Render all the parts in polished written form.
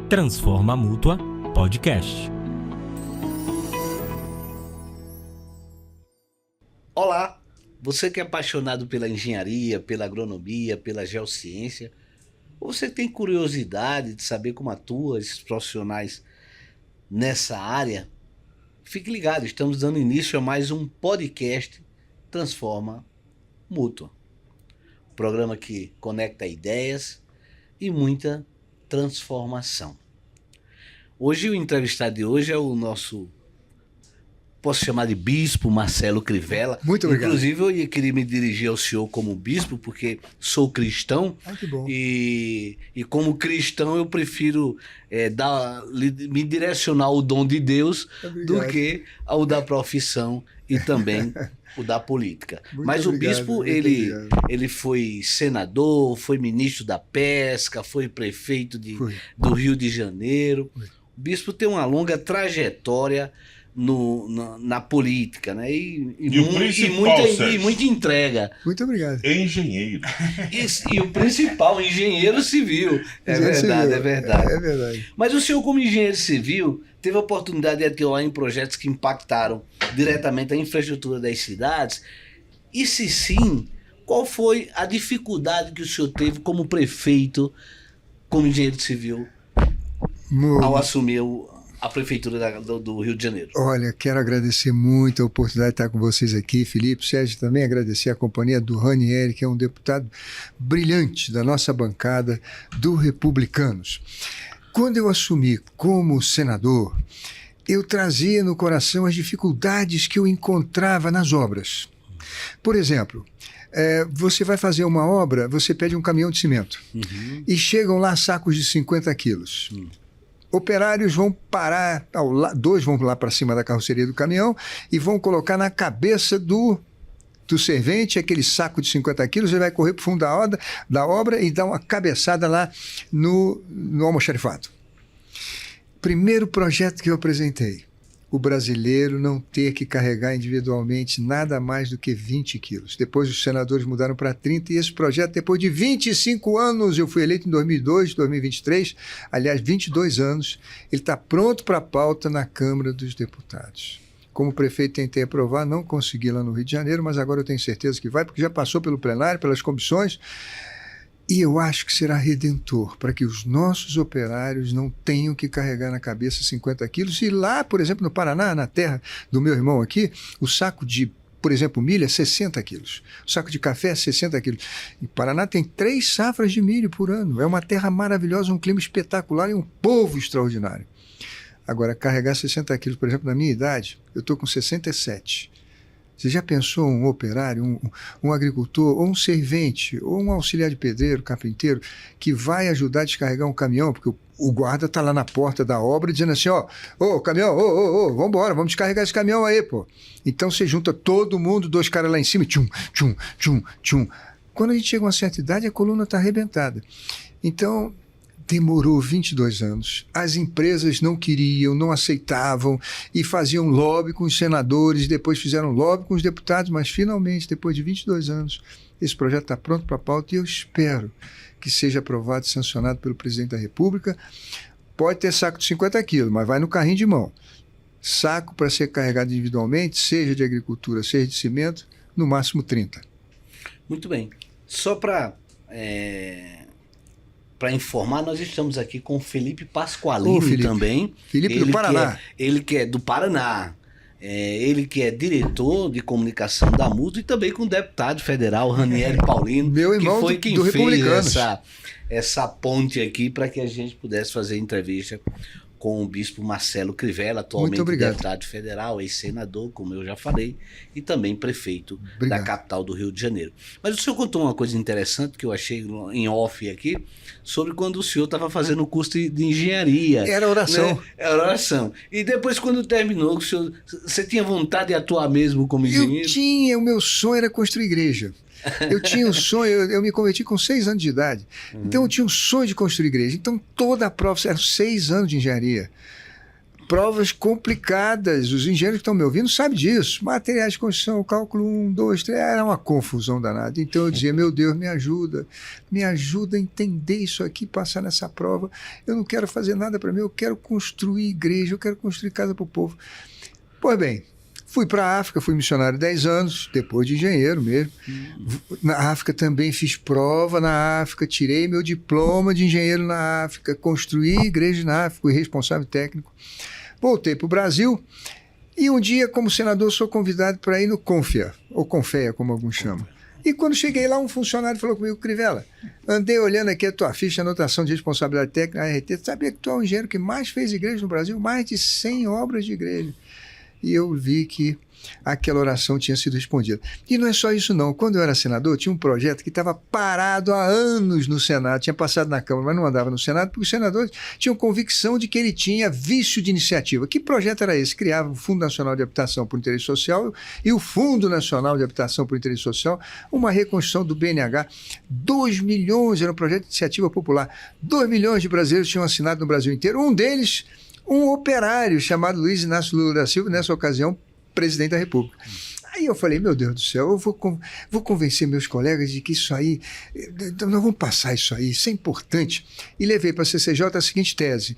Transforma Mútua Podcast. Olá, você que é apaixonado pela engenharia, pela agronomia, pela geociência, ou você tem curiosidade de saber como atuam esses profissionais nessa área, fique ligado, estamos dando início a mais um podcast Transforma Mútua. Programa que conecta ideias e muita transformação. Hoje o entrevistado de hoje é o nosso, posso chamar de bispo, Marcelo Crivella. Muito obrigado. Inclusive eu queria me dirigir ao senhor como bispo, porque sou cristão. Que bom. E como cristão eu prefiro me direcionar ao dom de Deus do que ao da profissão e também o da política. Mas o bispo, ele foi senador, foi ministro da pesca, foi prefeito do Rio de Janeiro. O bispo tem uma longa trajetória na política, né? E muita entrega. Muito obrigado. Engenheiro. E o principal, engenheiro civil. É verdade. Mas o senhor, como engenheiro civil, teve a oportunidade de atuar em projetos que impactaram diretamente a infraestrutura das cidades? E se sim, qual foi a dificuldade que o senhor teve como prefeito, como engenheiro civil, ao assumir a prefeitura do Rio de Janeiro? Olha, quero agradecer muito a oportunidade de estar com vocês aqui, Felipe, Sérgio, também agradecer a companhia do Ranieri, que é um deputado brilhante da nossa bancada do Republicanos. Quando eu assumi como senador, eu trazia no coração as dificuldades que eu encontrava nas obras. Por exemplo, você vai fazer uma obra, você pede um caminhão de cimento e chegam lá sacos de 50 quilos. Operários vão parar, dois vão lá para cima da carroceria do caminhão e vão colocar na cabeça do servente aquele saco de 50 quilos, ele vai correr para o fundo da obra e dar uma cabeçada lá no almoxarifado. Primeiro projeto que eu apresentei, o brasileiro não ter que carregar individualmente nada mais do que 20 quilos. Depois os senadores mudaram para 30 e esse projeto, depois de 25 anos, eu fui eleito em 2002, 2023, aliás, 22 anos, ele está pronto para a pauta na Câmara dos Deputados. Como prefeito tentei aprovar, não consegui lá no Rio de Janeiro, mas agora eu tenho certeza que vai, porque já passou pelo plenário, pelas comissões, e eu acho que será redentor para que os nossos operários não tenham que carregar na cabeça 50 quilos. E lá, por exemplo, no Paraná, na terra do meu irmão aqui, o saco de, por exemplo, milho é 60 quilos. O saco de café é 60 quilos. E o Paraná tem 3 safras de milho por ano. É uma terra maravilhosa, um clima espetacular e um povo extraordinário. Agora, carregar 60 quilos, por exemplo, na minha idade, eu estou com 67. Você já pensou um operário, um agricultor, ou um servente, ou um auxiliar de pedreiro, carpinteiro, que vai ajudar a descarregar um caminhão, porque o guarda está lá na porta da obra dizendo assim, caminhão, vamos embora, vamos descarregar esse caminhão aí, pô. Então você junta todo mundo, 2 caras lá em cima, tchum, tchum, tchum, tchum. Quando a gente chega a uma certa idade, a coluna está arrebentada. Então, demorou 22 anos. As empresas não queriam, não aceitavam e faziam lobby com os senadores, depois fizeram lobby com os deputados, mas finalmente, depois de 22 anos, esse projeto está pronto para a pauta e eu espero que seja aprovado e sancionado pelo presidente da República. Pode ter saco de 50 quilos, mas vai no carrinho de mão. Saco para ser carregado individualmente, seja de agricultura, seja de cimento, no máximo 30. Muito bem. Só para informar, nós estamos aqui com o Felipe Pasqualini também. Felipe do Paraná. Ele que é do Paraná. Ele que é diretor de comunicação da Mútua e também com o deputado federal Ranieri Paulino, meu irmão, que foi quem do fez essa ponte aqui para que a gente pudesse fazer entrevista com o bispo Marcelo Crivella, atualmente deputado federal, ex-senador, como eu já falei, e também prefeito da capital do Rio de Janeiro. Mas o senhor contou uma coisa interessante que eu achei em off aqui, sobre quando o senhor estava fazendo o curso de engenharia. Era oração. Né? Era oração. E depois, quando terminou, você tinha vontade de atuar mesmo como engenheiro? Eu tinha, o meu sonho era construir igreja. Eu tinha um sonho, eu me converti com 6 anos de idade. Então eu tinha um sonho de construir igreja. Então toda a prova, eram 6 anos de engenharia. provas complicadas. Os engenheiros que estão me ouvindo sabem disso. Materiais de construção, cálculo 1, 2, 3, era uma confusão danada. Então eu dizia, meu Deus, me ajuda a entender isso aqui, passar nessa prova. Eu não quero fazer nada para mim, eu quero construir igreja, eu quero construir casa para o povo. Pois bem, fui para a África, fui missionário 10 anos, depois de engenheiro mesmo. Na África também fiz prova na África, tirei meu diploma de engenheiro na África, construí igreja na África, fui responsável técnico. Voltei para o Brasil e um dia, como senador, sou convidado para ir no Confea, ou Confea, como alguns chamam. E quando cheguei lá, um funcionário falou comigo, Crivella, andei olhando aqui a tua ficha, anotação de responsabilidade técnica, ART, sabia que tu é o engenheiro que mais fez igreja no Brasil? Mais de 100 obras de igreja. E eu vi que aquela oração tinha sido respondida. E não é só isso não. Quando eu era senador, tinha um projeto que estava parado há anos no Senado, tinha passado na Câmara, mas não andava no Senado, porque os senadores tinham convicção de que ele tinha vício de iniciativa. Que projeto era esse? Criava o Fundo Nacional de Habitação por Interesse Social e o Fundo Nacional de Habitação por Interesse Social, uma reconstrução do BNH. 2 milhões, era um projeto de iniciativa popular. 2 milhões de brasileiros tinham assinado no Brasil inteiro. Um deles, um operário chamado Luiz Inácio Lula da Silva, nessa ocasião, presidente da República. Aí eu falei, meu Deus do céu, eu vou convencer meus colegas de que isso aí, nós vamos passar isso é importante. E levei para a CCJ a seguinte tese.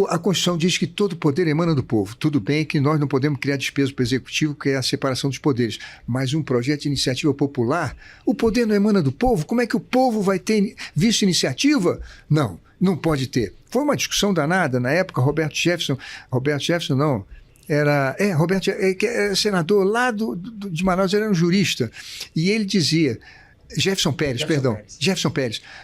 A Constituição diz que todo poder emana do povo. Tudo bem que nós não podemos criar despesa para o Executivo, que é a separação dos poderes. Mas um projeto de iniciativa popular, o poder não emana do povo? Como é que o povo vai ter visto iniciativa? Não pode ter. Foi uma discussão danada. Na época, Roberto Jefferson não, Roberto, que era senador lá de Manaus, ele era um jurista. E ele dizia... Jefferson Pérez.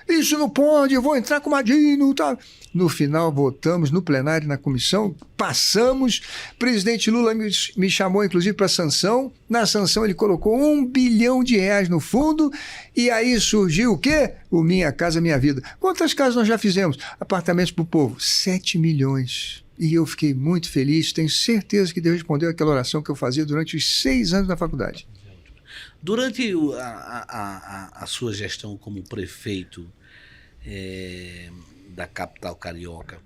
Isso não pode, eu vou entrar com o Madino. Tá. No final, votamos no plenário, na comissão, passamos. Presidente Lula me chamou, inclusive, para a sanção. Na sanção, ele colocou R$1 bilhão no fundo. E aí surgiu o quê? O Minha Casa Minha Vida. Quantas casas nós já fizemos? Apartamentos para o povo. 7 milhões. E eu fiquei muito feliz. Tenho certeza que Deus respondeu aquela oração que eu fazia durante os 6 anos na faculdade. Durante a sua gestão como prefeito da capital carioca,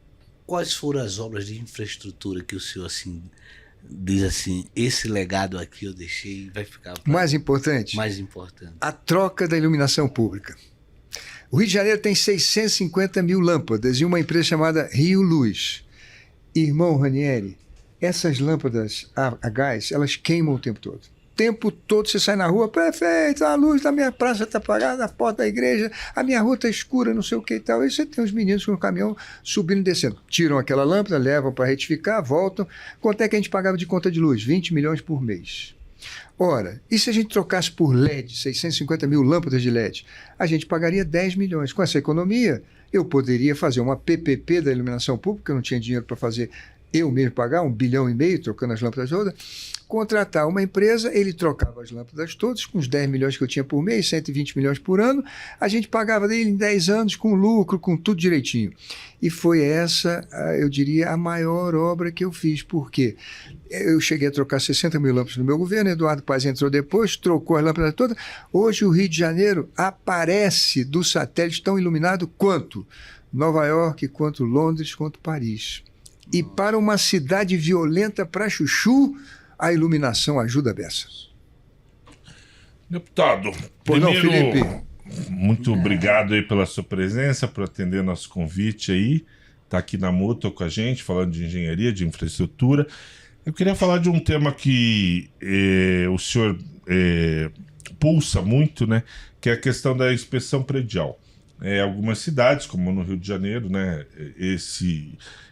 quais foram as obras de infraestrutura que o senhor assim, diz assim, esse legado aqui eu deixei e vai ficar... Mais importante? Mais importante. A troca da iluminação pública. O Rio de Janeiro tem 650 mil lâmpadas e uma empresa chamada Rio Luz. Irmão Ranieri, essas lâmpadas a gás, elas queimam o tempo todo. Tempo todo você sai na rua, prefeito, a luz da minha praça está apagada, a porta da igreja, a minha rua está escura, não sei o que e tal. Aí você tem os meninos com o caminhão subindo e descendo. Tiram aquela lâmpada, levam para retificar, voltam. Quanto é que a gente pagava de conta de luz? 20 milhões por mês. Ora, e se a gente trocasse por LED, 650 mil lâmpadas de LED, a gente pagaria 10 milhões. Com essa economia, eu poderia fazer uma PPP da iluminação pública, eu não tinha dinheiro para fazer eu mesmo pagar, 1,5 bilhão, trocando as lâmpadas todas, contratar uma empresa, ele trocava as lâmpadas todas, com os 10 milhões que eu tinha por mês, 120 milhões por ano, a gente pagava dele em 10 anos, com lucro, com tudo direitinho. E foi essa, eu diria, a maior obra que eu fiz, porque eu cheguei a trocar 60 mil lâmpadas no meu governo, Eduardo Paes entrou depois, trocou as lâmpadas todas. Hoje o Rio de Janeiro aparece do satélite tão iluminado quanto Nova York, quanto Londres, quanto Paris. E para uma cidade violenta para chuchu, a iluminação ajuda a beça. Deputado, Felipe, muito obrigado aí pela sua presença, por atender nosso convite aí. Está aqui na Mútua com a gente, falando de engenharia, de infraestrutura. Eu queria falar de um tema que o senhor pulsa muito, né? Que é a questão da inspeção predial. Algumas cidades, como no Rio de Janeiro, né?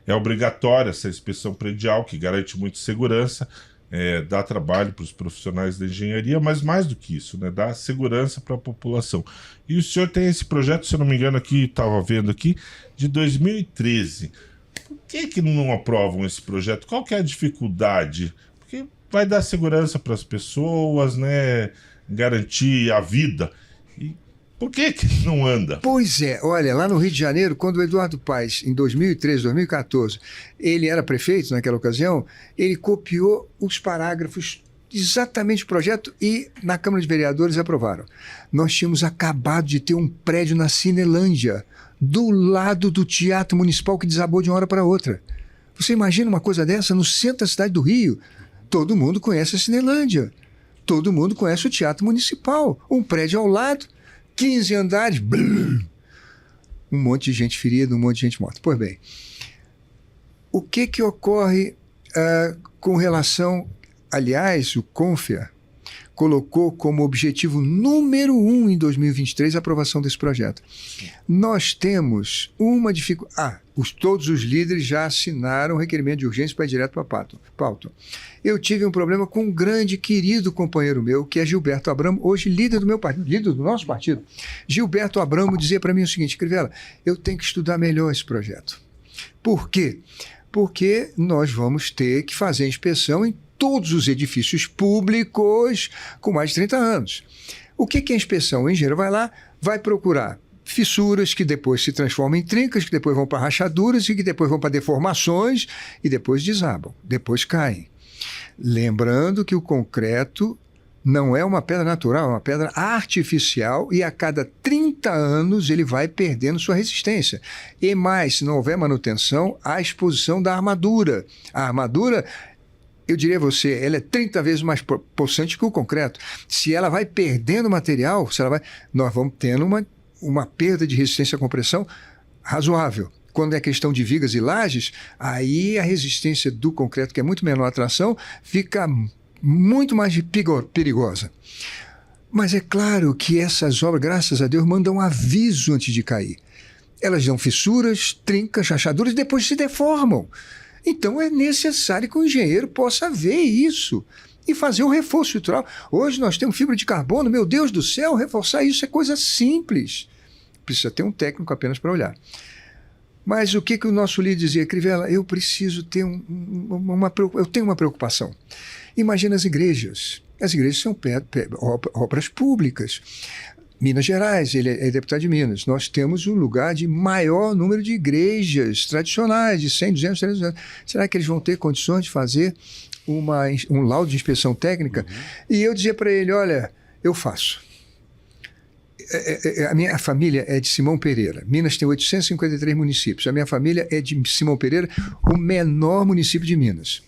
É obrigatória essa inspeção predial, que garante muita segurança, dá trabalho para os profissionais da engenharia, mas mais do que isso, né, dá segurança para a população. E o senhor tem esse projeto, se eu não me engano, aqui, estava vendo aqui, de 2013. Por que não aprovam esse projeto? Qual que é a dificuldade? Porque vai dar segurança para as pessoas, né, garantir a vida. E por que não anda? Pois é, olha, lá no Rio de Janeiro, quando o Eduardo Paes, em 2013, 2014, ele era prefeito naquela ocasião, ele copiou os parágrafos exatamente do projeto e na Câmara de Vereadores aprovaram. Nós tínhamos acabado de ter um prédio na Cinelândia, do lado do Teatro Municipal, que desabou de uma hora para outra. Você imagina uma coisa dessa no centro da cidade do Rio? Todo mundo conhece a Cinelândia. Todo mundo conhece o Teatro Municipal. Um prédio ao lado, 15 andares, um monte de gente ferida, um monte de gente morta. Pois bem, o que ocorre com relação... Aliás, o CONFEA colocou como objetivo número 1 em 2023 a aprovação desse projeto. Nós temos uma dificuldade... todos os líderes já assinaram o requerimento de urgência para ir direto para a pauta. Eu tive um problema com um grande, querido companheiro meu, que é Gilberto Abramo, hoje líder do meu partido, líder do nosso partido. Gilberto Abramo dizia para mim o seguinte: Crivella, eu tenho que estudar melhor esse projeto. Por quê? Porque nós vamos ter que fazer inspeção em todos os edifícios públicos com mais de 30 anos. O que é a inspeção? O engenheiro vai lá, vai procurar fissuras que depois se transformam em trincas, que depois vão para rachaduras e que depois vão para deformações e depois desabam, depois caem. Lembrando que o concreto não é uma pedra natural, é uma pedra artificial e a cada 30 anos ele vai perdendo sua resistência. E mais, se não houver manutenção, há a exposição da armadura. A armadura, eu diria a você, ela é 30 vezes mais possante que o concreto. Se ela vai perdendo material, nós vamos tendo uma perda de resistência à compressão razoável. Quando é questão de vigas e lajes, aí a resistência do concreto, que é muito menor a tração, fica muito mais perigosa. Mas é claro que essas obras, graças a Deus, mandam aviso antes de cair. Elas dão fissuras, trincas, rachaduras e depois se deformam. Então é necessário que o engenheiro possa ver isso e fazer o reforço estrutural. Hoje nós temos fibra de carbono, meu Deus do céu, reforçar isso é coisa simples. Precisa ter um técnico apenas para olhar. Mas o que o nosso líder dizia? Crivella, eu preciso ter eu tenho uma preocupação. Imagina as igrejas. As igrejas são obras públicas. Minas Gerais, ele é deputado de Minas. Nós temos o lugar de maior número de igrejas tradicionais, de 100, 200, 300. Será que eles vão ter condições de fazer um laudo de inspeção técnica? E eu dizia para ele, olha, eu faço. A minha família é de Simão Pereira. Minas tem 853 municípios. A minha família é de Simão Pereira, o menor município de Minas.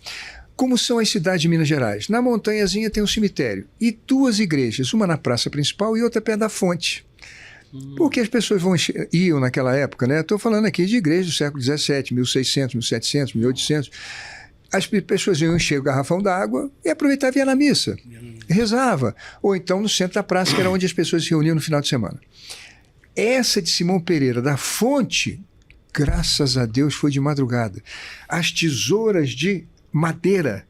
Como são as cidades de Minas Gerais? Na montanhazinha tem um cemitério e 2 igrejas, uma na praça principal e outra perto da fonte. Porque as pessoas iam naquela época, né? Estou falando aqui de igrejas do século XVII, 1600, 1700, 1800. As pessoas iam encher o garrafão d'água e aproveitavam e ia na missa. Rezava. Ou então no centro da praça, que era onde as pessoas se reuniam no final de semana. Essa de Simão Pereira, da fonte, graças a Deus, foi de madrugada. As tesouras de madeira,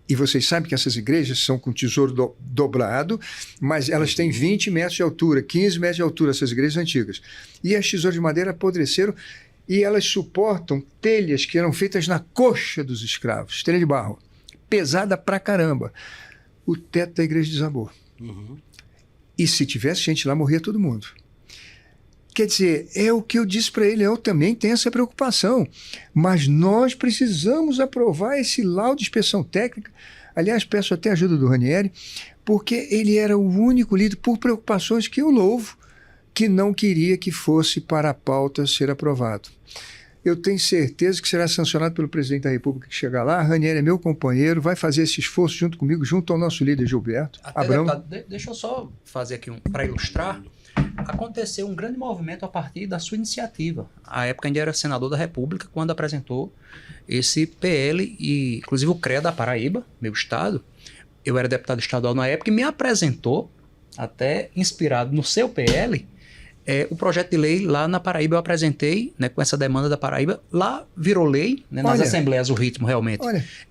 e vocês sabem que essas igrejas são com tesouro dobrado, mas elas têm 20 metros de altura, 15 metros de altura, essas igrejas antigas. E as tesouras de madeira apodreceram e elas suportam telhas que eram feitas na coxa dos escravos, telha de barro, pesada pra caramba. O teto da igreja desabou. E se tivesse gente lá, morria todo mundo. Quer dizer, é o que eu disse para ele, eu também tenho essa preocupação, mas nós precisamos aprovar esse laudo de inspeção técnica. Aliás, peço até a ajuda do Ranieri, porque ele era o único líder, por preocupações que eu louvo, que não queria que fosse para a pauta ser aprovado. Eu tenho certeza que será sancionado pelo presidente da República que chegar lá. Ranieri é meu companheiro, vai fazer esse esforço junto comigo, junto ao nosso líder Gilberto Abramo. Deputado, deixa eu só fazer aqui para ilustrar. Aconteceu um grande movimento a partir da sua iniciativa. À época ainda era senador da República, quando apresentou esse PL, e inclusive o CREA da Paraíba, meu estado. Eu era deputado estadual na época e me apresentou, até inspirado no seu PL, o projeto de lei lá na Paraíba. Eu apresentei, né, com essa demanda da Paraíba. Lá virou lei, né, nas assembleias o ritmo realmente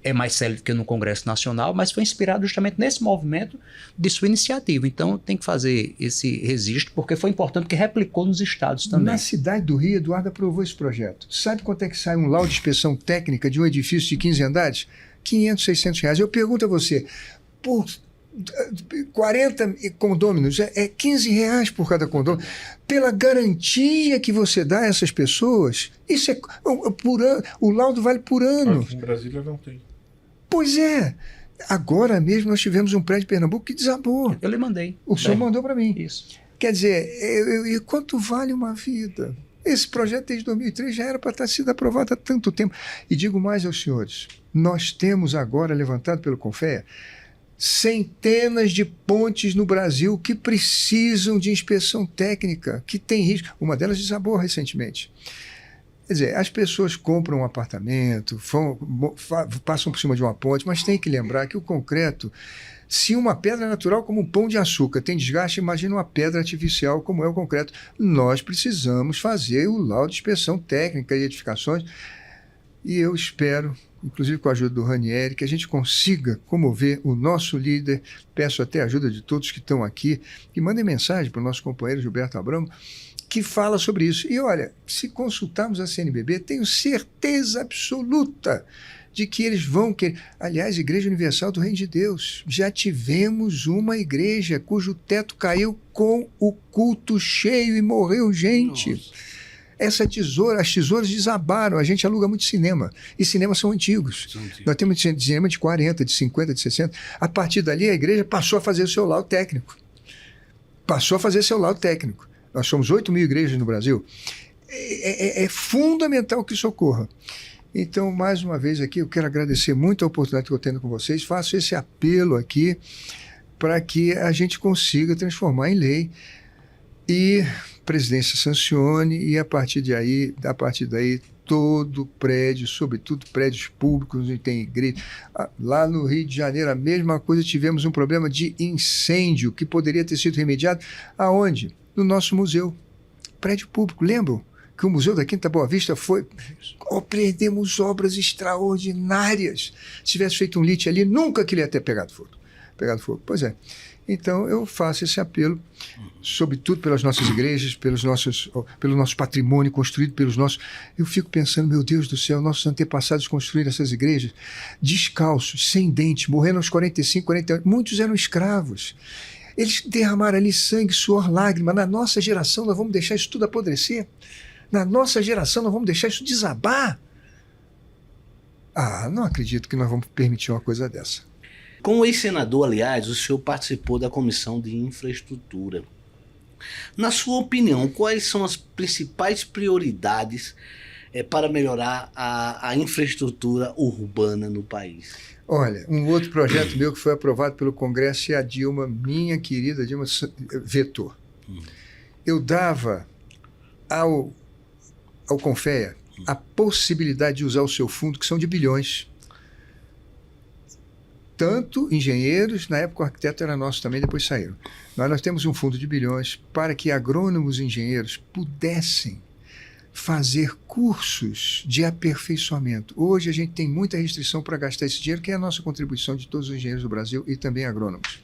é mais sério do que no Congresso Nacional, mas foi inspirado justamente nesse movimento de sua iniciativa. Então tem que fazer esse registro, porque foi importante, porque replicou nos estados também. Na cidade do Rio, Eduardo aprovou esse projeto. Sabe quanto é que sai um laudo de inspeção técnica de um edifício de 15 andares? 500, 600 reais. Eu pergunto a você, por 40 condôminos, é 15 reais por cada condômino. Pela garantia que você dá a essas pessoas, isso é por ano, o laudo vale por ano. Aqui em Brasília não tem. Pois é. Agora mesmo nós tivemos um prédio em Pernambuco que desabou. Eu lhe mandei. O senhor mandou para mim. Isso. Quer dizer, e quanto vale uma vida? Esse projeto desde 2003 já era para ter sido aprovado há tanto tempo. E digo mais aos senhores, nós temos agora, levantado pelo CONFEA, centenas de pontes no Brasil que precisam de inspeção técnica, que tem risco. Uma delas desabou recentemente. Quer dizer, as pessoas compram um apartamento, passam por cima de uma ponte, mas tem que lembrar que o concreto, se uma pedra natural como um pão de açúcar tem desgaste, imagina uma pedra artificial como é o concreto. Nós precisamos fazer o laudo de inspeção técnica e edificações, e eu espero, inclusive com a ajuda do Ranieri, que a gente consiga comover o nosso líder. Peço até a ajuda de todos que estão aqui, que mandem mensagem para o nosso companheiro Gilberto Abramo, que fala sobre isso. E olha, se consultarmos a CNBB, tenho certeza absoluta de que eles vão querer. Aliás, Igreja Universal do Reino de Deus, já tivemos uma igreja cujo teto caiu com o culto cheio e morreu gente. Nossa. As tesouras desabaram. A gente aluga muito cinema. E cinemas são antigos. Nós temos cinema de 40, de 50, de 60. A partir dali, a igreja passou a fazer o seu laudo técnico. Nós somos 8 mil igrejas no Brasil. É fundamental que isso ocorra. Então, mais uma vez aqui, eu quero agradecer muito a oportunidade que eu tenho com vocês. Faço esse apelo aqui para que a gente consiga transformar em lei e a presidência sancione, e a partir daí todo prédio, sobretudo prédios públicos onde tem igreja. Lá no Rio de Janeiro, a mesma coisa, tivemos um problema de incêndio que poderia ter sido remediado. Aonde? No nosso museu. Prédio público, lembram? Que o Museu da Quinta Boa Vista foi... perdemos obras extraordinárias. Se tivesse feito um lite ali, nunca que ele ia ter pegado fogo. Pois é. Então, eu faço esse apelo, sobretudo pelas nossas igrejas, pelo nosso patrimônio construído pelos nossos... Eu fico pensando, meu Deus do céu, nossos antepassados construíram essas igrejas descalços, sem dente, morreram aos 45, 40 anos. Muitos eram escravos. Eles derramaram ali sangue, suor, lágrima. Na nossa geração, nós vamos deixar isso tudo apodrecer? Na nossa geração, nós vamos deixar isso desabar? Não acredito que nós vamos permitir uma coisa dessa. Como ex-senador, aliás, o senhor participou da Comissão de Infraestrutura. Na sua opinião, quais são as principais prioridades para melhorar a infraestrutura urbana no país? Olha, um outro projeto meu que foi aprovado pelo Congresso e a Dilma, minha querida Dilma, vetou. Eu dava ao CONFEA a possibilidade de usar o seu fundo, que são de bilhões. Tanto engenheiros, na época o arquiteto era nosso também, depois saíram. Nós temos um fundo de bilhões para que agrônomos e engenheiros pudessem fazer cursos de aperfeiçoamento. Hoje a gente tem muita restrição para gastar esse dinheiro, que é a nossa contribuição de todos os engenheiros do Brasil e também agrônomos.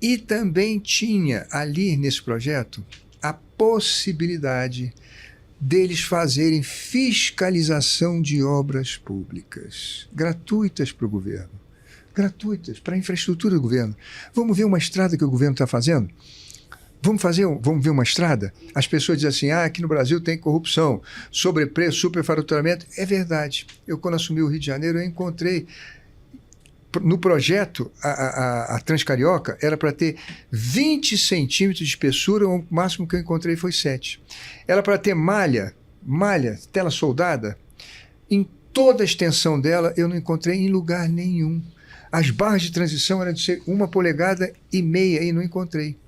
E também tinha ali nesse projeto a possibilidade deles fazerem fiscalização de obras públicas, gratuitas para o governo, gratuitas para a infraestrutura do governo. Vamos ver uma estrada que o governo está fazendo? Vamos ver uma estrada? As pessoas dizem assim, aqui no Brasil tem corrupção, sobrepreço, superfaturamento. É verdade. Eu, quando assumi o Rio de Janeiro, eu encontrei, no projeto, a Transcarioca era para ter 20 centímetros de espessura, o máximo que eu encontrei foi 7. Era para ter malha, tela soldada, em toda a extensão dela, eu não encontrei em lugar nenhum. As barras de transição eram de ser 1,5 polegadas e não encontrei.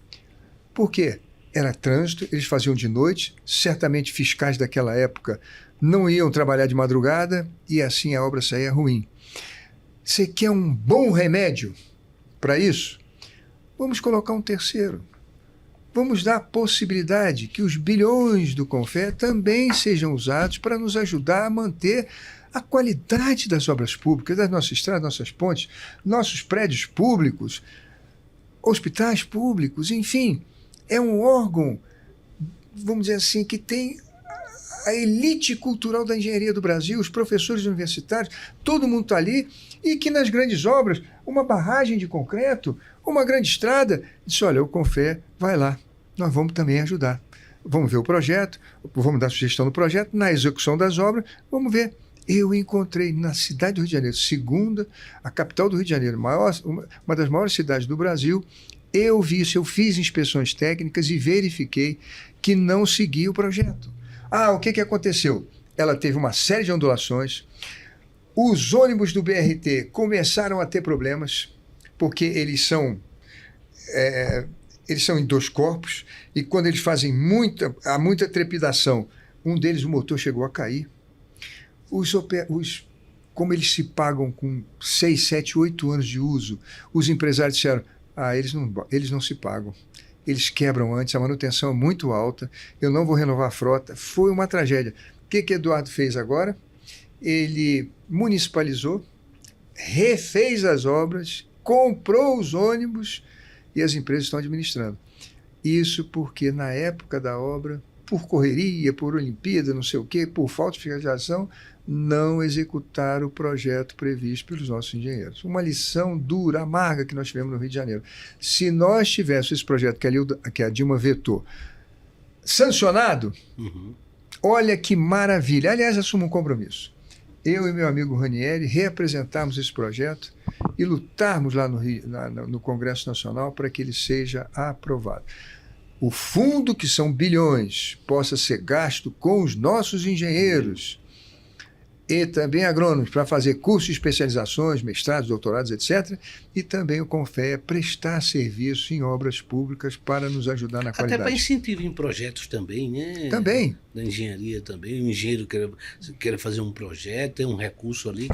Por quê? Era trânsito, eles faziam de noite, certamente fiscais daquela época não iam trabalhar de madrugada e assim a obra saía ruim. Você quer um bom remédio para isso? Vamos colocar um terceiro. Vamos dar a possibilidade que os bilhões do CONFEA também sejam usados para nos ajudar a manter a qualidade das obras públicas, das nossas estradas, nossas pontes, nossos prédios públicos, hospitais públicos, enfim. É um órgão, vamos dizer assim, que tem a elite cultural da engenharia do Brasil, os professores universitários, todo mundo está ali, e que nas grandes obras, uma barragem de concreto, uma grande estrada, disse, olha, o CONFEA vai lá, nós vamos também ajudar. Vamos ver o projeto, vamos dar sugestão do projeto, na execução das obras, vamos ver. Eu encontrei na cidade do Rio de Janeiro, segunda, a capital do Rio de Janeiro, uma das maiores cidades do Brasil, eu fiz inspeções técnicas e verifiquei que não seguia o projeto. O que aconteceu? Ela teve uma série de ondulações. Os ônibus do BRT começaram a ter problemas, porque eles são em 2 corpos, e quando eles fazem muita trepidação, um deles, o motor chegou a cair. Como eles se pagam com 6, 7, 8 anos de uso, os empresários disseram, eles não se pagam. Eles quebram antes, a manutenção é muito alta, eu não vou renovar a frota. Foi uma tragédia. O que Eduardo fez agora? Ele municipalizou, refez as obras, comprou os ônibus e as empresas estão administrando. Isso porque na época da obra, por correria, por Olimpíada, não sei o quê, por falta de fiscalização, não executaram o projeto previsto pelos nossos engenheiros. Uma lição dura, amarga que nós tivemos no Rio de Janeiro. Se nós tivéssemos esse projeto que a Dilma vetou sancionado, olha que maravilha. Aliás, assumo um compromisso. Eu e meu amigo Ranieri reapresentarmos esse projeto e lutarmos lá no Rio, no Congresso Nacional para que ele seja aprovado. O fundo, que são bilhões, possa ser gasto com os nossos engenheiros e também agrônomos para fazer cursos de especializações, mestrados, doutorados, etc. E também o CONFEA prestar serviço em obras públicas para nos ajudar na qualidade. Até para incentivo em projetos também, né? Também. Da engenharia também. O engenheiro queira fazer um projeto, tem um recurso ali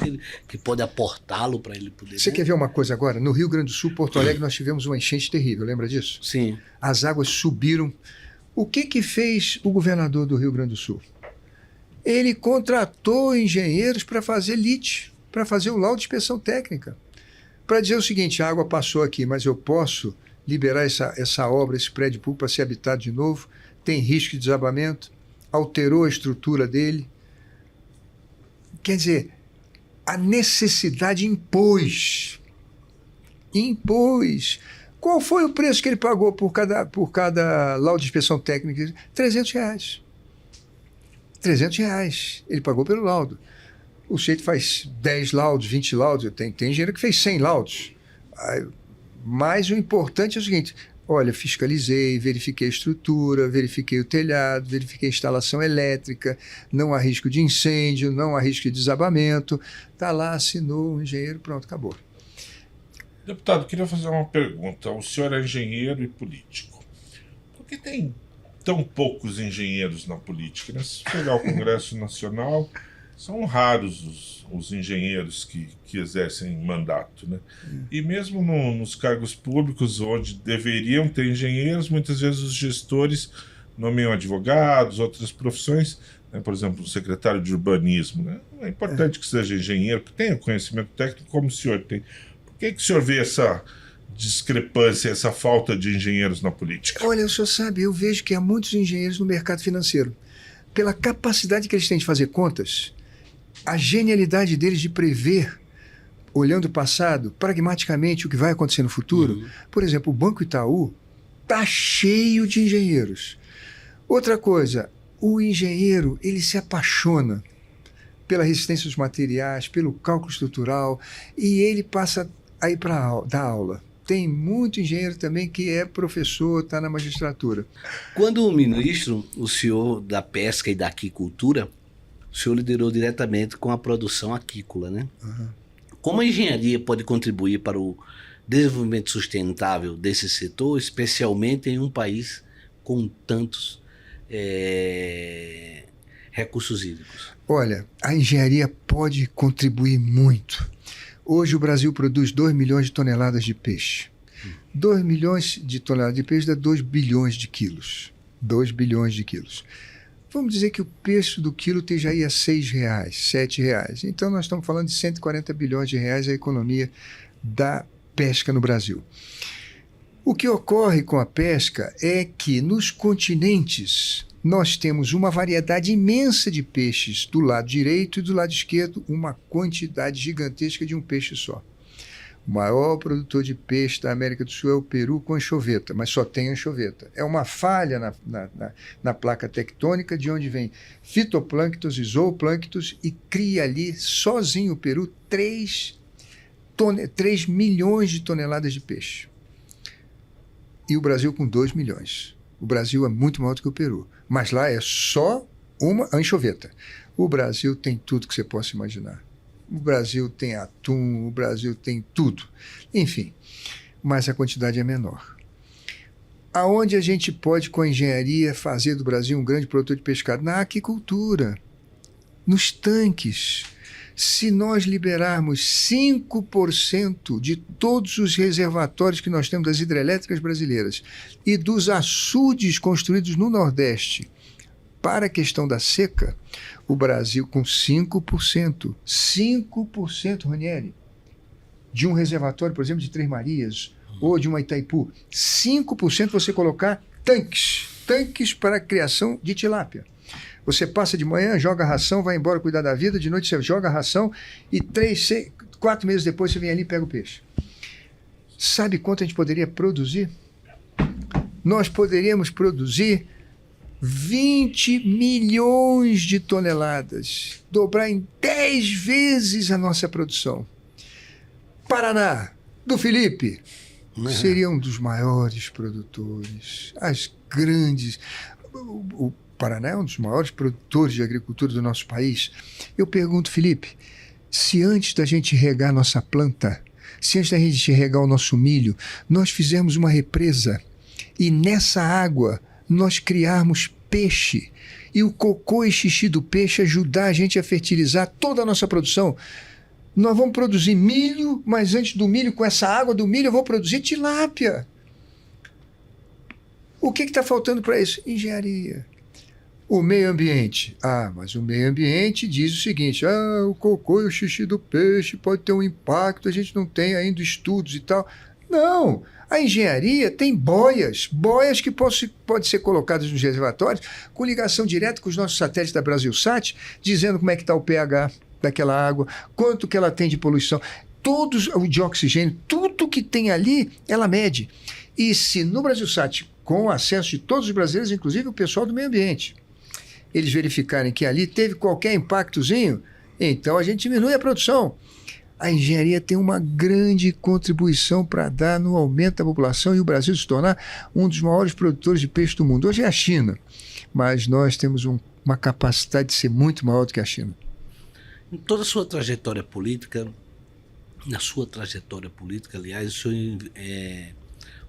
que pode aportá-lo para ele poder... Você quer ver uma coisa agora? No Rio Grande do Sul, Porto Alegre, nós tivemos uma enchente terrível, lembra disso? Sim. As águas subiram. O que fez o governador do Rio Grande do Sul? Ele contratou engenheiros para fazer LIT, para fazer o laudo de inspeção técnica, para dizer o seguinte: a água passou aqui, mas eu posso liberar essa obra, esse prédio público para ser habitado de novo, tem risco de desabamento, alterou a estrutura dele. Quer dizer, a necessidade impôs. Qual foi o preço que ele pagou por cada laudo de inspeção técnica? R$300. R$300 ele pagou pelo laudo. O sujeito faz 10 laudos, 20 laudos, tem engenheiro que fez 100 laudos. Mas o importante é o seguinte: olha, fiscalizei, verifiquei a estrutura, verifiquei o telhado, verifiquei a instalação elétrica, não há risco de incêndio, não há risco de desabamento. Está lá, assinou o engenheiro, pronto, acabou. Deputado, queria fazer uma pergunta. O senhor é engenheiro e político. Por que tem tão poucos engenheiros na política, né? Se pegar o Congresso Nacional, são raros os engenheiros que exercem mandato, né? E mesmo nos cargos públicos, onde deveriam ter engenheiros, muitas vezes os gestores nomeiam advogados, outras profissões, né? Por exemplo, o secretário de urbanismo, né? É importante que seja engenheiro, que tenha conhecimento técnico como o senhor tem. Por que o senhor vê essa discrepância, essa falta de engenheiros na política? Olha, o senhor sabe, eu vejo que há muitos engenheiros no mercado financeiro. Pela capacidade que eles têm de fazer contas, a genialidade deles de prever, olhando o passado, pragmaticamente, o que vai acontecer no futuro. Por exemplo, o Banco Itaú está cheio de engenheiros. Outra coisa, o engenheiro, ele se apaixona pela resistência dos materiais, pelo cálculo estrutural, e ele passa a ir para dar aula. Tem muito engenheiro também que é professor, está na magistratura. Quando o ministro, o senhor da pesca e da aquicultura, o senhor liderou diretamente com a produção aquícola, né? Como a engenharia pode contribuir para o desenvolvimento sustentável desse setor, especialmente em um país com tantos recursos hídricos? Olha, a engenharia pode contribuir muito. Hoje o Brasil produz 2 milhões de toneladas de peixe. 2 milhões de toneladas de peixe dá 2 bilhões de quilos. 2 bilhões de quilos. Vamos dizer que o preço do quilo esteja aí a R$6, R$7. Então nós estamos falando de 140 bilhões de reais a economia da pesca no Brasil. O que ocorre com a pesca é que nos continentes nós temos uma variedade imensa de peixes do lado direito e do lado esquerdo, uma quantidade gigantesca de um peixe só. O maior produtor de peixe da América do Sul é o Peru, com anchoveta, mas só tem anchoveta. É uma falha na placa tectônica, de onde vem fitoplânctons e zooplânctons, e cria ali, sozinho o Peru, 3 milhões de toneladas de peixe. E o Brasil com 2 milhões. O Brasil é muito maior do que o Peru. Mas lá é só Uma anchoveta. O Brasil tem tudo que você possa imaginar. O Brasil tem atum, o Brasil tem tudo. Enfim, mas a quantidade é menor. Aonde a gente pode, com a engenharia, fazer do Brasil um grande produtor de pescado? Na aquicultura, nos tanques. Se nós liberarmos 5% de todos os reservatórios que nós temos das hidrelétricas brasileiras e dos açudes construídos no Nordeste para a questão da seca, o Brasil com 5%, Ranieri, de um reservatório, por exemplo, de Três Marias ou de uma Itaipu, 5% você colocar tanques para a criação de tilápia. Você passa de manhã, joga a ração, vai embora cuidar da vida, de noite você joga a ração e 4 meses depois você vem ali e pega o peixe. Sabe quanto a gente poderia produzir? Nós poderíamos produzir 20 milhões de toneladas, dobrar em 10 vezes a nossa produção. Paraná, do Felipe, seria um dos maiores produtores, as grandes... O Paraná é um dos maiores produtores de agricultura do nosso país. Eu pergunto, Felipe, se antes da gente regar nossa planta, se antes da gente regar o nosso milho, nós fizermos uma represa e nessa água nós criarmos peixe e o cocô e xixi do peixe ajudar a gente a fertilizar toda a nossa produção, nós vamos produzir milho, mas antes do milho, com essa água do milho, eu vou produzir tilápia. O que está faltando para isso? Engenharia. O meio ambiente. Mas o meio ambiente diz o seguinte, o cocô e o xixi do peixe pode ter um impacto, a gente não tem ainda estudos e tal. Não, a engenharia tem boias que podem ser colocadas nos reservatórios com ligação direta com os nossos satélites da Brasilsat, dizendo como é que está o pH daquela água, quanto que ela tem de poluição, o de oxigênio, tudo que tem ali, ela mede. E se no Brasilsat, com o acesso de todos os brasileiros, inclusive o pessoal do meio ambiente, eles verificarem que ali teve qualquer impactozinho, então a gente diminui a produção. A engenharia tem uma grande contribuição para dar no aumento da população e o Brasil se tornar um dos maiores produtores de peixe do mundo. Hoje é a China, mas nós temos uma capacidade de ser muito maior do que a China. Em toda a sua trajetória política, aliás,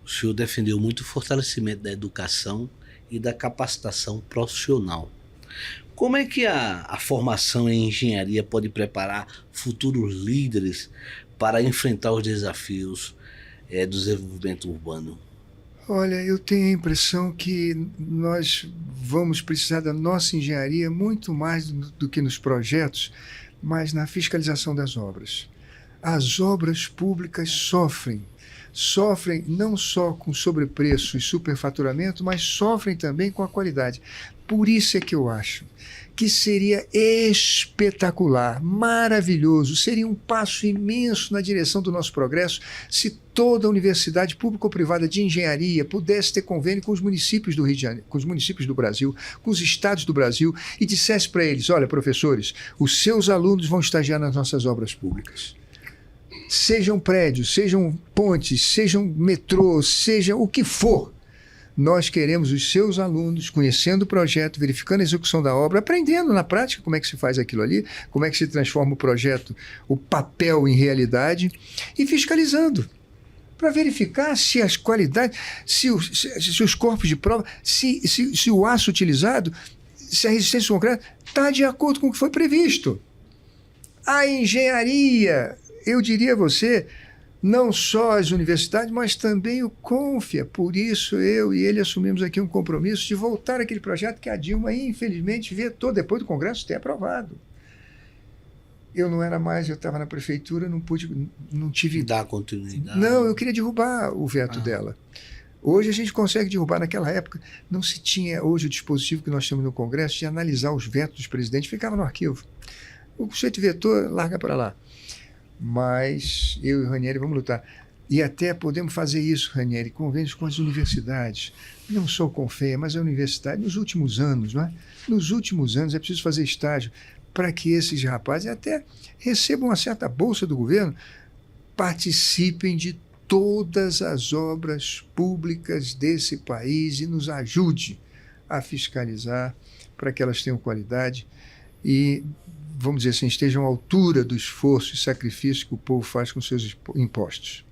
o senhor defendeu muito o fortalecimento da educação e da capacitação profissional. Como é que a formação em engenharia pode preparar futuros líderes para enfrentar os desafios do desenvolvimento urbano? Olha, eu tenho a impressão que nós vamos precisar da nossa engenharia muito mais do que nos projetos, mas na fiscalização das obras. As obras públicas sofrem não só com sobrepreço e superfaturamento, mas sofrem também com a qualidade. Por isso é que eu acho que seria espetacular, maravilhoso, seria um passo imenso na direção do nosso progresso se toda a universidade pública ou privada de engenharia pudesse ter convênio com os municípios do Rio de Janeiro, com os municípios do Brasil, com os estados do Brasil e dissesse para eles, olha, professores, os seus alunos vão estagiar nas nossas obras públicas. Sejam prédios, sejam pontes, sejam metrôs, seja o que for. Nós queremos os seus alunos conhecendo o projeto, verificando a execução da obra, aprendendo na prática como é que se faz aquilo ali, como é que se transforma o projeto, o papel em realidade e fiscalizando para verificar se as qualidades, se os corpos de prova, se o aço utilizado, se a resistência do concreto está de acordo com o que foi previsto. A engenharia, eu diria a você, não só as universidades, mas também o CONFIA. Por isso, eu e ele assumimos aqui um compromisso de voltar àquele projeto que a Dilma, infelizmente, vetou depois do Congresso ter aprovado. Eu não era mais, eu estava na prefeitura, não tive... Dar continuidade. Não, eu queria derrubar o veto dela. Hoje a gente consegue derrubar. Naquela época, não se tinha hoje o dispositivo que nós temos no Congresso de analisar os vetos dos presidentes, ficava no arquivo. O sujeito vetou, larga para lá. Mas eu e o Ranieri vamos lutar. E até podemos fazer isso, Ranieri, convênios com as universidades. Não só com o CONFEA, mas a universidade, nos últimos anos, não é? Nos últimos anos é preciso fazer estágio para que esses rapazes até recebam uma certa bolsa do governo, participem de todas as obras públicas desse país e nos ajude a fiscalizar, para que elas tenham qualidade e, vamos dizer assim, estejam à altura do esforço e sacrifício que o povo faz com seus impostos.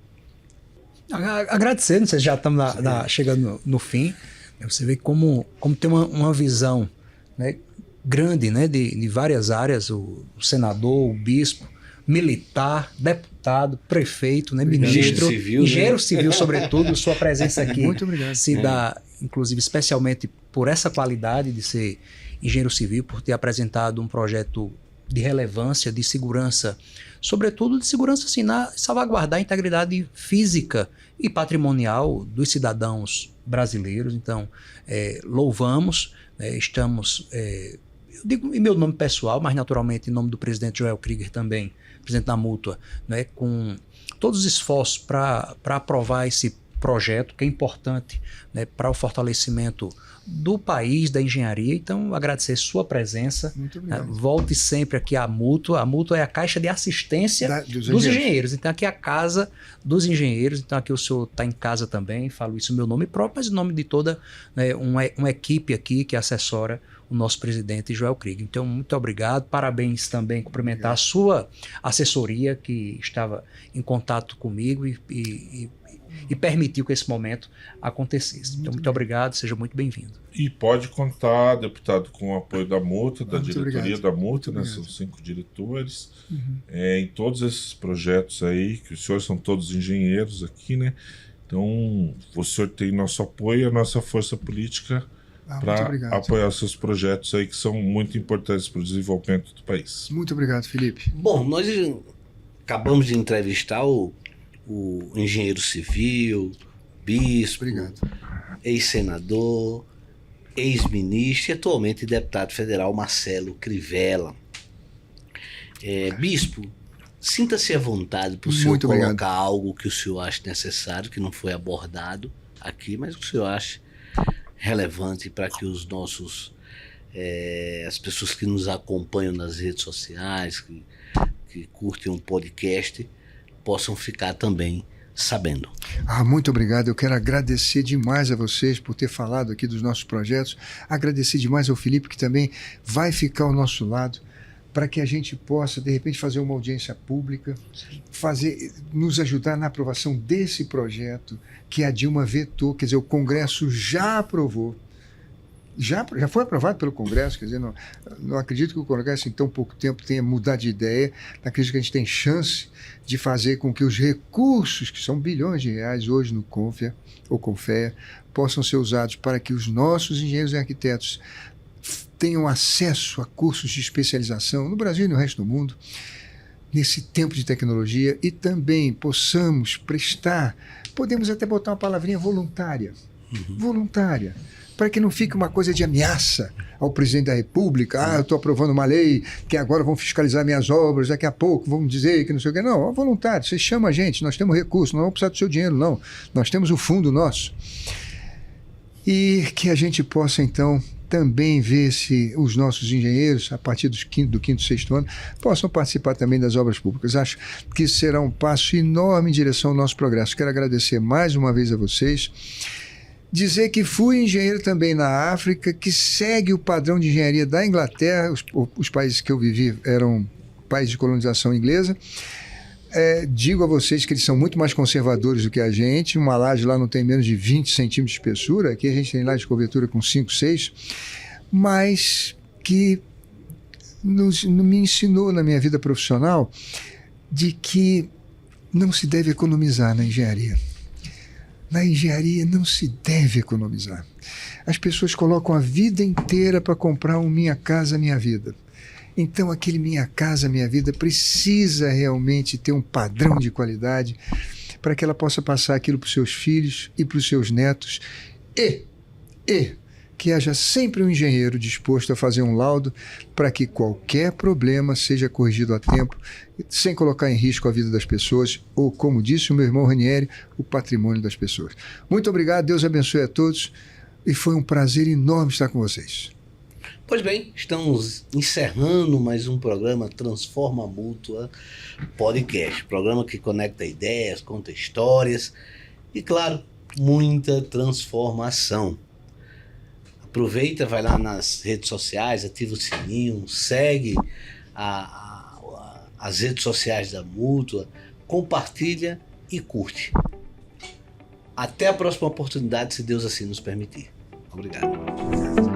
Agradecendo, vocês já estamos chegando no fim. Você vê como tem uma visão, né, grande, né, de várias áreas, o senador, o bispo, militar, deputado, prefeito, né, ministro, engenheiro civil, sobretudo, sua presença aqui Muito obrigado. se dá, inclusive, especialmente por essa qualidade de ser engenheiro civil, por ter apresentado um projeto de relevância, de segurança, sobretudo de segurança assim, salvaguardar a integridade física e patrimonial dos cidadãos brasileiros. Então, louvamos, estamos, eu digo em meu nome pessoal, mas naturalmente em nome do presidente Joel Krieger também, presidente da Mútua, né, com todos os esforços para aprovar esse projeto que é importante, né, para o fortalecimento do país, da engenharia. Então, agradecer sua presença. Muito obrigado. Volte sempre aqui à Mútua. A Mútua é a caixa de assistência dos engenheiros. Então, aqui é a casa dos engenheiros. Então, aqui o senhor está em casa também. Falo isso em meu nome próprio, mas em nome de toda, né, uma equipe aqui que assessora o nosso presidente Joel Krieger. Então, muito obrigado. Parabéns também, cumprimentar a sua assessoria, que estava em contato comigo e permitiu que esse momento acontecesse. Então, muito obrigado, seja muito bem-vindo. E pode contar, deputado, com o apoio da Mútua, da diretoria obrigado. da Mútua, né? São 5 diretores, em todos esses projetos aí, que os senhores são todos engenheiros aqui, né? Então, o senhor tem nosso apoio e a nossa força política para apoiar os seus projetos aí, que são muito importantes para o desenvolvimento do país. Muito obrigado, Felipe. Bom, nós acabamos de entrevistar o engenheiro civil, bispo, ex-senador, ex-ministro e atualmente deputado federal Marcelo Crivella. Bispo, sinta-se à vontade para o senhor colocar algo que o senhor acha necessário, que não foi abordado aqui, mas que o senhor acha relevante para que os nossos, as pessoas que nos acompanham nas redes sociais, que curtem um podcast, possam ficar também sabendo. Muito obrigado. Eu quero agradecer demais a vocês por ter falado aqui dos nossos projetos. Agradecer demais ao Felipe, que também vai ficar ao nosso lado, para que a gente possa, de repente, fazer uma audiência pública, nos ajudar na aprovação desse projeto que a Dilma vetou, quer dizer, o Congresso já aprovou. Já foi aprovado pelo Congresso, quer dizer, não acredito que o Congresso em tão pouco tempo tenha mudado de ideia. Não acredito que a gente tem chance de fazer com que os recursos, que são bilhões de reais hoje no CONFEA ou CONFEA, possam ser usados para que os nossos engenheiros e arquitetos tenham acesso a cursos de especialização no Brasil e no resto do mundo, nesse tempo de tecnologia, e também possamos podemos até botar uma palavrinha voluntária, voluntária, para que não fique uma coisa de ameaça ao presidente da República. Eu estou aprovando uma lei que agora vão fiscalizar minhas obras, daqui a pouco vão dizer que não sei o quê. Não, é voluntário, você chama a gente, nós temos recursos, não vamos precisar do seu dinheiro, não. Nós temos o fundo nosso. E que a gente possa, então, também ver se os nossos engenheiros, a partir do quinto, sexto ano, possam participar também das obras públicas. Acho que isso será um passo enorme em direção ao nosso progresso. Quero agradecer mais uma vez a vocês. Dizer que fui engenheiro também na África, que segue o padrão de engenharia da Inglaterra. Os países que eu vivi eram países de colonização inglesa. Digo a vocês que eles são muito mais conservadores do que a gente. Uma laje lá não tem menos de 20 centímetros de espessura. Aqui a gente tem laje de cobertura com 5, 6. Mas que me ensinou na minha vida profissional de que não se deve economizar na engenharia. Na engenharia não se deve economizar. As pessoas colocam a vida inteira para comprar um Minha Casa Minha Vida. Então, aquele Minha Casa Minha Vida precisa realmente ter um padrão de qualidade para que ela possa passar aquilo para os seus filhos e para os seus netos e que haja sempre um engenheiro disposto a fazer um laudo para que qualquer problema seja corrigido a tempo, sem colocar em risco a vida das pessoas ou, como disse o meu irmão Ranieri, o patrimônio das pessoas. Muito obrigado, Deus abençoe a todos e foi um prazer enorme estar com vocês. Pois bem, estamos encerrando mais um programa Transforma Mútua Podcast, programa que conecta ideias, conta histórias e, claro, muita transformação. A Aproveita, vai lá nas redes sociais, ativa o sininho, segue as redes sociais da Mútua, compartilha e curte. Até a próxima oportunidade, se Deus assim nos permitir. Obrigado.